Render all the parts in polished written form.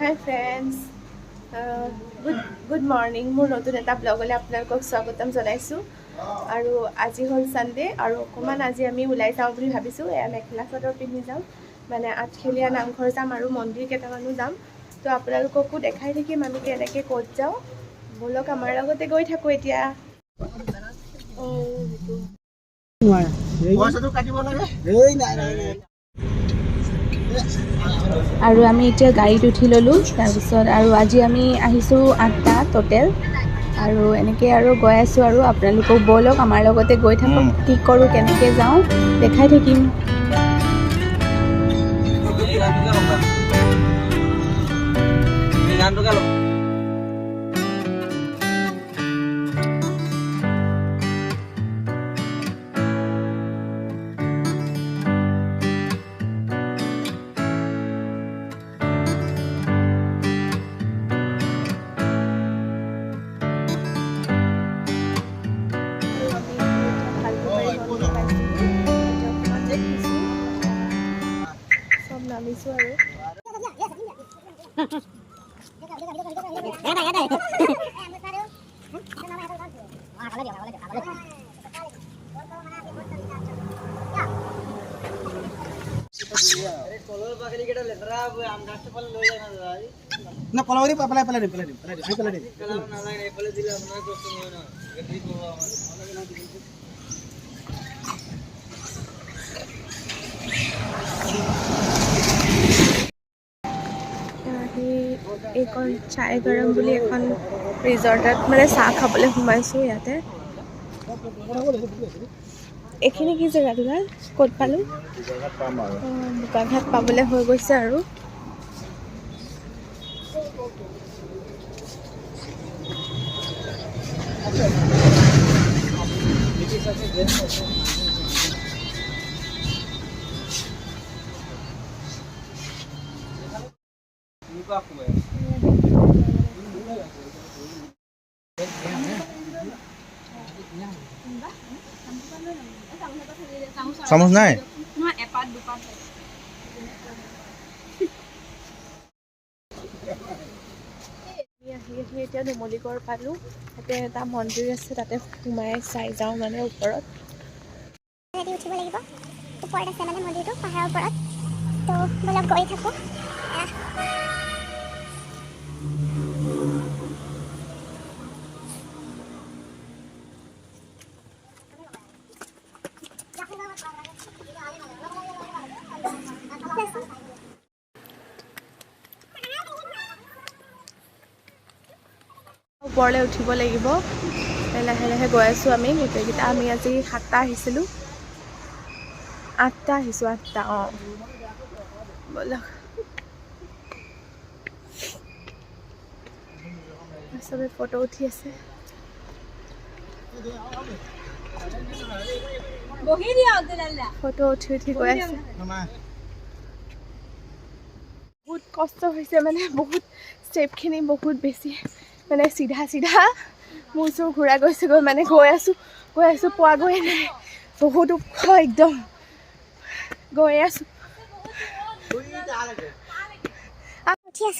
Hi friends, good morning. মোৰ নতুন এটা ব্লগলৈ আপোনালোকক স্বাগতম জনাইছোঁ আৰু আজি হ'ল সানডে আৰু অকমান আজি আমি ওলাই যাওঁ বুলি ভাবিছোঁ। এয়া মেখেলা চাদৰ পিন্ধি যাম, মানে আঠখেলীয়া নামঘৰ যাম আৰু মন্দিৰ কেইটামানো যাম। তো আপোনালোককো দেখাই থাকিম আমি কেনেকৈ ক'ত যাওঁ। বলক আমাৰ লগতে গৈ থাকোঁ এতিয়া। আৰু আমি এতিয়া গাড়ীত উঠি ল'লোঁ। তাৰপিছত আৰু আজি আমি আহিছোঁ 8টা টোটেল আৰু এনেকৈ আৰু গৈ আছোঁ আৰু আপোনালোকক ব'লক আমাৰ লগতে গৈ থাকক, কি কৰোঁ কেনেকৈ যাওঁ দেখাই থাকিম। নামিছোঁ আৰু এইখন চাই গৰম বুলি এখন ৰিজৰ্টত মানে চাহ খাবলৈ সোমাইছোঁ। ইয়াতে এইখিনি কি জেগা তোমাৰ ক'ত পালোঁ? বোকাঘাট পাবলৈ হৈ গৈছে আৰু চামুচ নাই? আহি এতিয়া নুমলীগড় পালোঁ। তাতে এটা মন্দিৰ আছে, তাতে সোমাই চাই যাওঁ মানে ওপৰত। উঠিব লাগিব, ওপৰত আছে মানে মন্দিৰটো পাহাৰৰ ওপৰত। তো বলক গৈ থাকোঁ। ওপৰলৈ উঠিব লাগিব। লাহে লাহে গৈ আছোঁ আমি গোটেইকেইটা। আমি আজি 7টা আহিছিলোঁ, 8টা আহিছোঁ, 8টা। অঁ ব'লক চবে ফটো উঠি আছে। ফটো উঠি উঠি গৈ আছে। বহুত কষ্ট হৈছে, মানে বহুত ষ্টেপখিনি বহুত বেছি মানে চিধা চিধা মোৰ চোৰ ঘূৰাই গৈছেগৈ। মানে গৈ আছোঁ পোৱাগৈ নাই, বহুত ওখ একদম গৈ আছোঁ।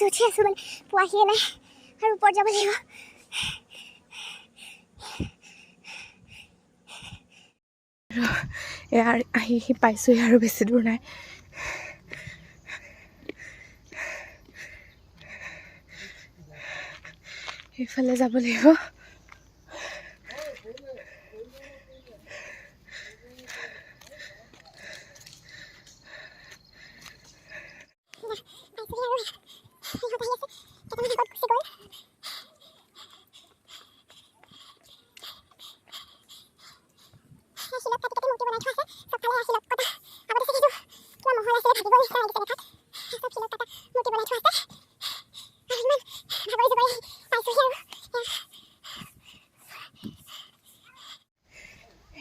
উঠি আছোঁ মানে পোৱাহিয়ে নাই আৰু ওপৰত যাব লাগিব। এয়া আহি পাইছোঁহি আৰু বেছি দূৰ নাই। সেইফালে যাব লাগিব।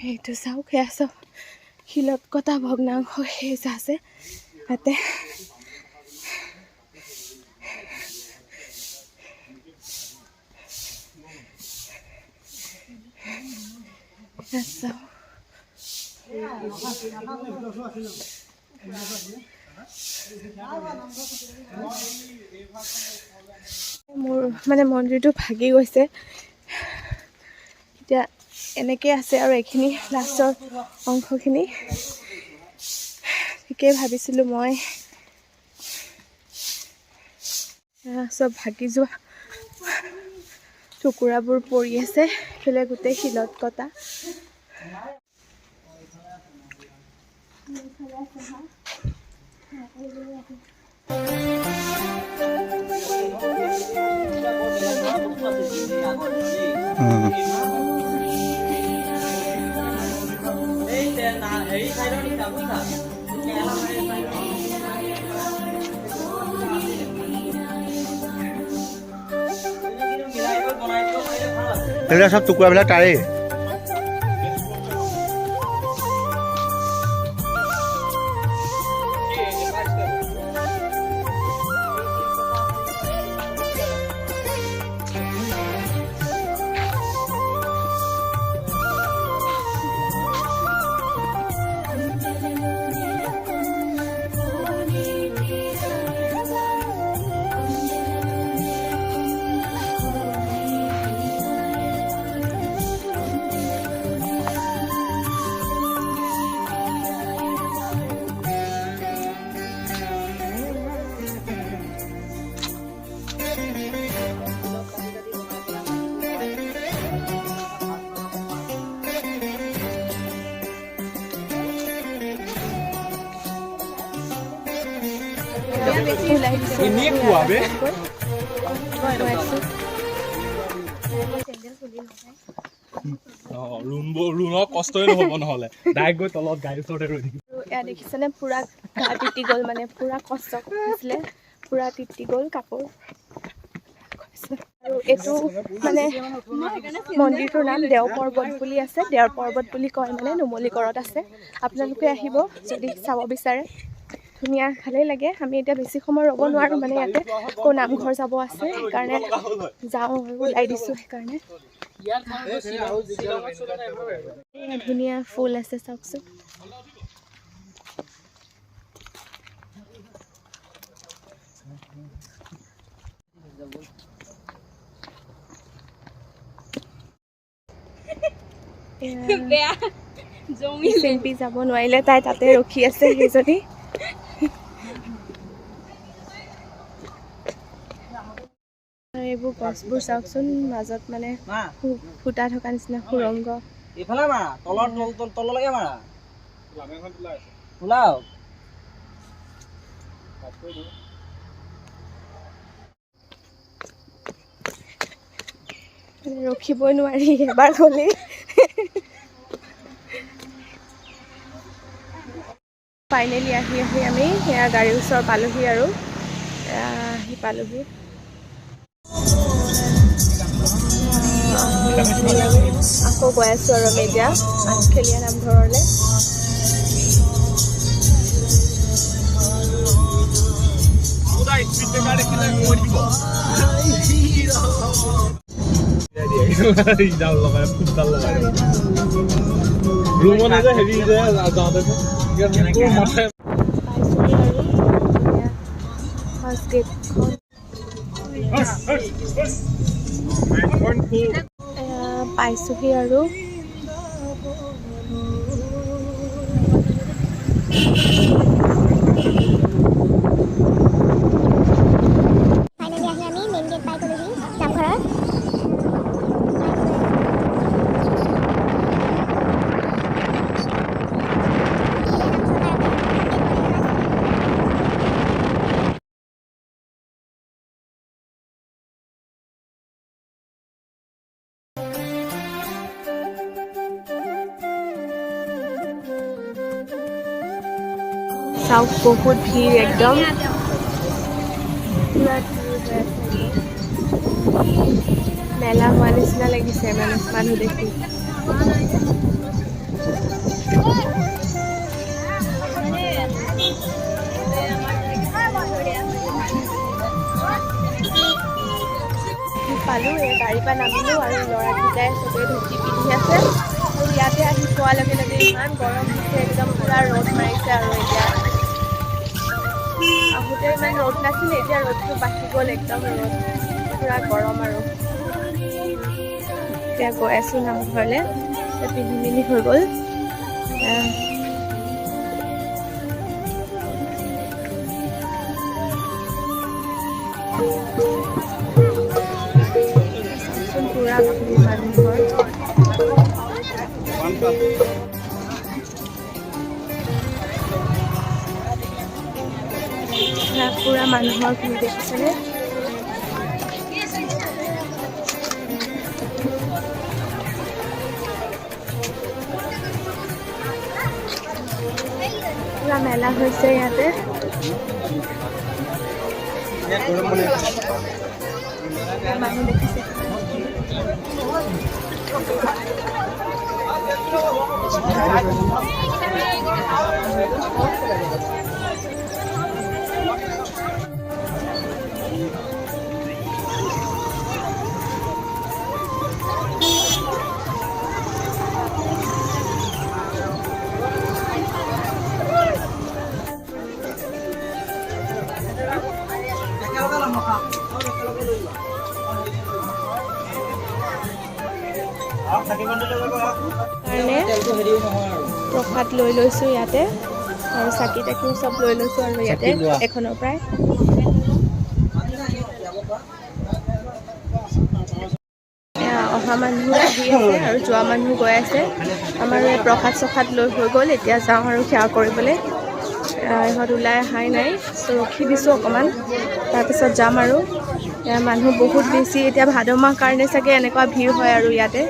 এইটো চাওক, সেয়া চব শিলত কটা ভগ্নাংশ সেই আছে তাতে। চাওক মোৰ মানে মন্দিৰটো ভাগি গৈছে এতিয়া এনেকৈ আছে আৰু এইখিনি লাষ্টৰ অংশখিনি ঠিকেই ভাবিছিলোঁ মই চব ভাগি যোৱা টুকুৰাবোৰ পৰি আছে এইফালে গোটেই শিলত কটা এইবিলাক সব টুকুৰাবিলাক তাৰে কষ্টই নহ'ব নহ'লে ডাইৰেক্ট গৈ তলত গাড়ীৰ ওচৰতে ৰৈ থাকিম এয়া দেখিছেনে পুৰা গা তিতি গ'ল মানে পুৰা কষ্ট কৰিছিলে পুৰা তিতি গ'ল কাপোৰ আৰু এইটো মানে মন্দিৰটোৰ নাম দেও পৰ্বত বুলি আছে দেও পৰ্বত বুলি কয় মানে নুমলীগড়ত আছে আপোনালোকে আহিব যদি চাব বিচাৰে ধুনীয়া ভালেই লাগে আমি এতিয়া বেছি সময় ৰ'ব নোৱাৰোঁ মানে ইয়াতে আকৌ নামঘৰ যাব আছে সেইকাৰণে যাওঁ আৰু ওলাই দিছোঁ সেইকাৰণে ধুনীয়া ফুল আছে চাওকচোন চিম্পি যাব নোৱাৰিলে তাই তাতে ৰখি আছে সেইজনী এইবোৰ গছবোৰ চাওকচোন মাজত মানে ফুটা থকা নিচিনা সুৰংগ এইফালে মাৰা তললৈকে মাৰা ওলাও ৰখিবই নোৱাৰি এবাৰ গ'লে ফাইনেলি আহি আমি সেয়া গাড়ীৰ ওচৰ পালোহি আৰু আহি পালোহি আকৌ গৈ আছোঁ আৰু আমি এতিয়া আঠখেলীয়া নামঘৰলৈ পাইছোহি আৰু ফাইনেলি আহি আমি মেইন গেট পাই গ'লোহি নামঘৰৰ চাওক বহুত ভিৰ একদম মেলা হোৱা নিচিনা লাগিছে মানে মানুহ দেখি পালোঁ এই গাড়ীৰ পৰা নামিলোঁ আৰু ল'ৰাকেইটাই চবেই ধুতি পিন্ধি আছে আৰু ইয়াতে আহি পোৱাৰ লগে লগে ইমান গৰম দিছে একদম পূৰা ৰ'দ মাৰিছে আৰু এতিয়া আহোঁতে ইমান ৰ'দ নাছিলে, এতিয়া ৰ'দটো বাঢ়ি গ'ল, একদম ৰ'দ পূৰা গৰম আৰু। এতিয়া গৈ আছোঁ নামঘৰলৈ, পিন্ধি মেলি হৈ গ'ল। পুৰা মানুহৰ পুৰা মানুহৰ ভিৰ দেখিছেনে? পুৰা মেলা হৈছে ইয়াতে। মানুহ দেখিছে কাৰণে প্ৰসাদ লৈ লৈছোঁ ইয়াতে, আৰু চাকি তাকিও চব লৈ লৈছোঁ আৰু ইয়াতে এখনৰ পৰাই। অহা মানুহ আহি আছে আৰু যোৱা মানুহ গৈ আছে। আমাৰো এই প্ৰসাদ চসাদ লৈ হৈ গ'ল, এতিয়া যাওঁ আৰু সেৱা কৰিবলৈ। ইহঁত ওলাই অহাই নাই, চ' ৰখি দিছোঁ অকণমান, তাৰপিছত যাম আৰু। মানুহ বহুত বেছি, এতিয়া ভাদ মাহ কাৰণে চাগে এনেকুৱা ভিৰ হয় আৰু ইয়াতে।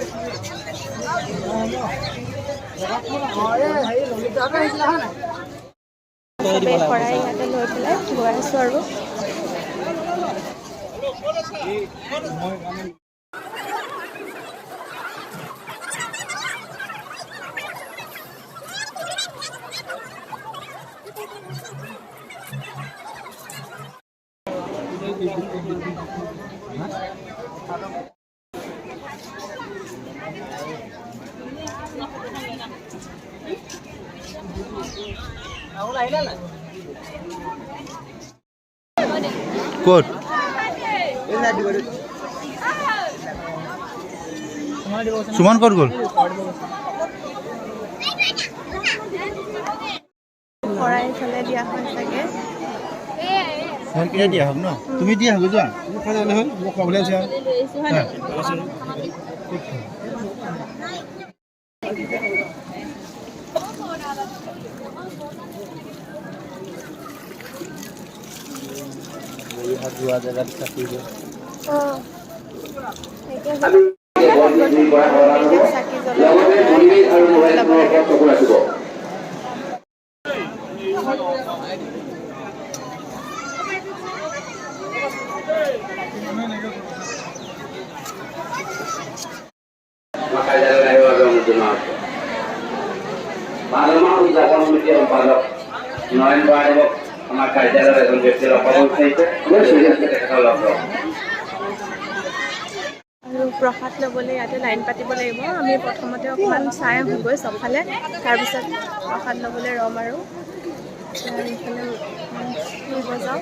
চবেই শৰাই ইয়াতে লৈ পেলাই গৈ আছোঁ আৰু। ক'ত? সুমন ক'ত গ'ল? শৰাই ইফালে দিয়া হয় চাগে। দিয়া হওক ন? তুমি দিয়া হ'ব যোৱা। যোৱা জেগাত চাকি চাকি আমাৰ কাৰ্যালয়েৰ একজন ব্যক্তিৰ অপৰাধ হয়েছে আৰু প্ৰসাদ ল'বলৈ ইয়াতে লাইন পাতিব লাগিব। আমি প্ৰথমতে অকণমান চাই আহোঁগৈ চবফালে, তাৰপিছত প্ৰসাদ ল'বলৈ ৰ'ম আৰু। এইফালে ফুৰিব যাওঁ।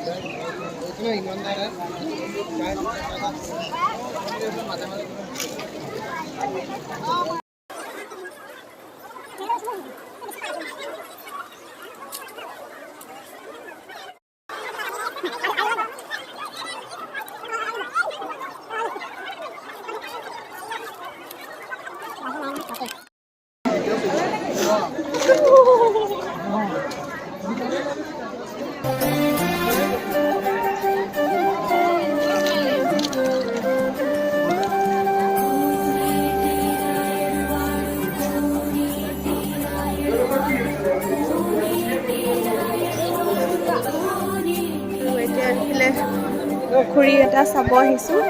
পুখুৰী এটা চাব আহিছোঁ,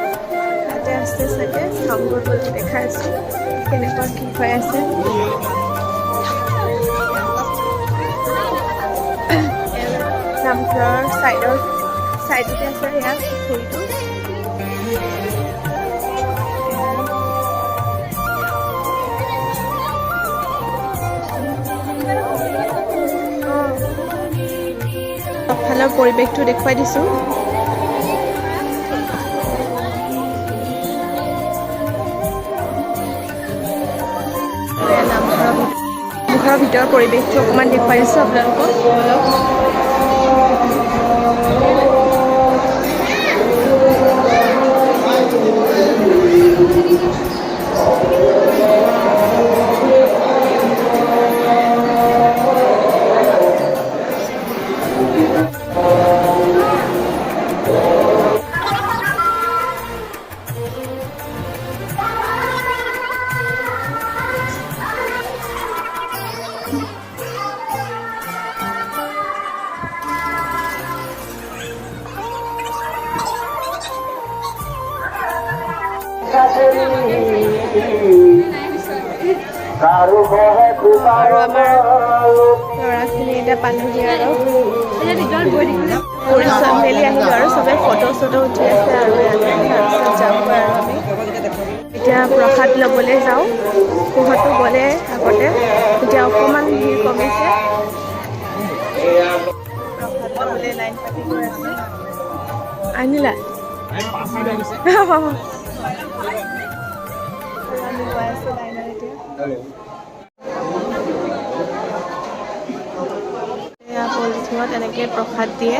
তাতে আছে চাগে, চামগৈ বুলি দেখাই আছোঁ কেনেকুৱা কি হৈ আছে। নামঘৰৰ চাইডতে আছে ইয়াত পুখুৰীটো। আগফালৰ পৰিৱেশটো দেখুৱাই দিছোঁ। নামঘৰৰ ভিতৰৰ পৰিৱেশটো অকণমান দেখুৱাই দিছোঁ আপোনালোকক। আৰু আমাৰ ল'ৰাখিনি এতিয়া পালোহি আৰু পৰিচয় মেলি আহিলোঁ আৰু চবে ফটো চটো উঠি আছে আৰু তাৰপিছত যামগৈ আৰু আমি এতিয়া প্ৰসাদ ল'বলৈ যাওঁ। পোহৰটো গ'লে আগতে এতিয়া অকণমান ভিৰ কমিছে। প্ৰসাদ ল'বলৈ লাইন পাতি গৈ আছে। আনিলা আমি গৈ আছোঁ লাইনত এতিয়া। এয়া পলিথিনত এনেকৈ প্ৰসাদ দিয়ে।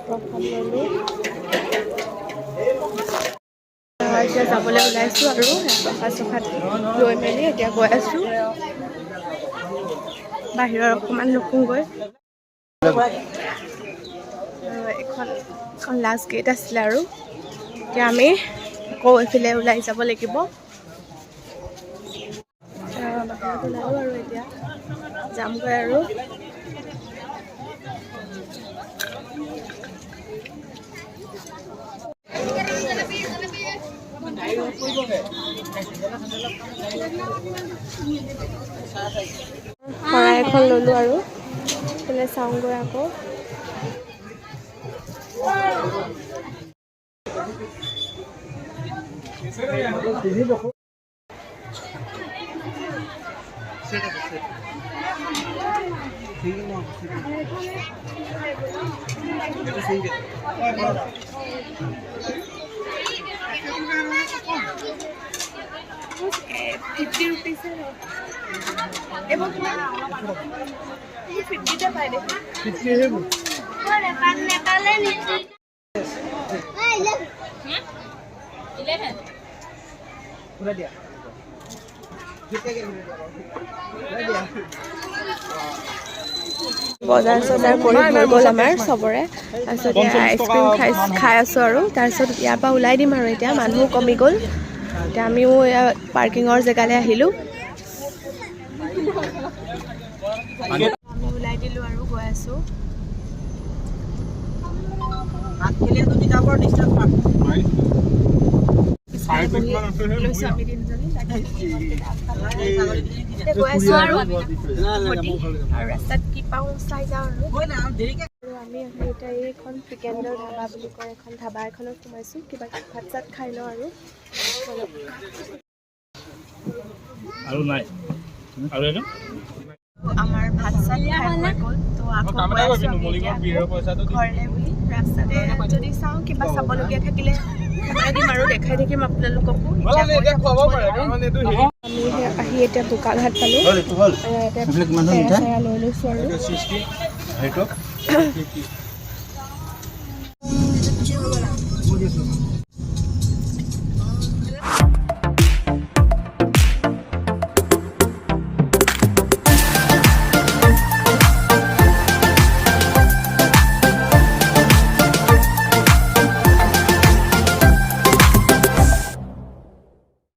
প্ৰসাদ ল'লোঁ। এতিয়া যাবলৈ ওলাইছোঁ আৰু প্ৰসাদ চসাদ লৈ মেলি এতিয়া গৈ আছোঁ। বাহিৰত অকণমান ৰখোঁগৈ। এখন লাষ্ট গেট আছিলে আৰু এতিয়া আমি আকৌ এইফালে ওলাই যাব লাগিব। বাহিৰত ওলালোঁ আৰু এতিয়া যামগৈ আৰু শৰাই এখন ল'লোঁ আৰু এইফালে চাওঁগৈ আকৌ। বজাৰ চজাৰ কৰি হৈ গ'ল আমাৰ চবৰে। তাৰপিছত এতিয়া আইচক্ৰীম খাই আছোঁ আৰু তাৰপিছত ইয়াৰ পৰা ওলাই দিম আৰু এতিয়া মানুহ কমি গ'ল। এতিয়া আমিও এয়া পাৰ্কিঙৰ জেগালৈ আহিলোঁ। আমি ওলাই দিলোঁ আৰু গৈ আছোঁ। ৰাস্তাত কি পাওঁ চাই যাওঁ আৰু আমি এতিয়া এইখন চিকেনৰ ধাবা বুলি কয় এখন ধাবা এখনত সোমাইছোঁ। কিবা ভাত চাত খাই লওঁ আৰু আমাৰ ভাত চাত খাই হৈ গ'ল। তো আকৌ গৈ আছোঁ আমি এতিয়া ঘৰলৈ বুলি। ৰাস্তাতে যদি চাওঁ কিবা চাবলগীয়া থাকিলে দেখাই দিম আৰু দেখাই থাকিম আপোনালোককো। আমি আহি এতিয়া বোকাঘাট পালোঁ। লৈ লৈছোঁ আৰু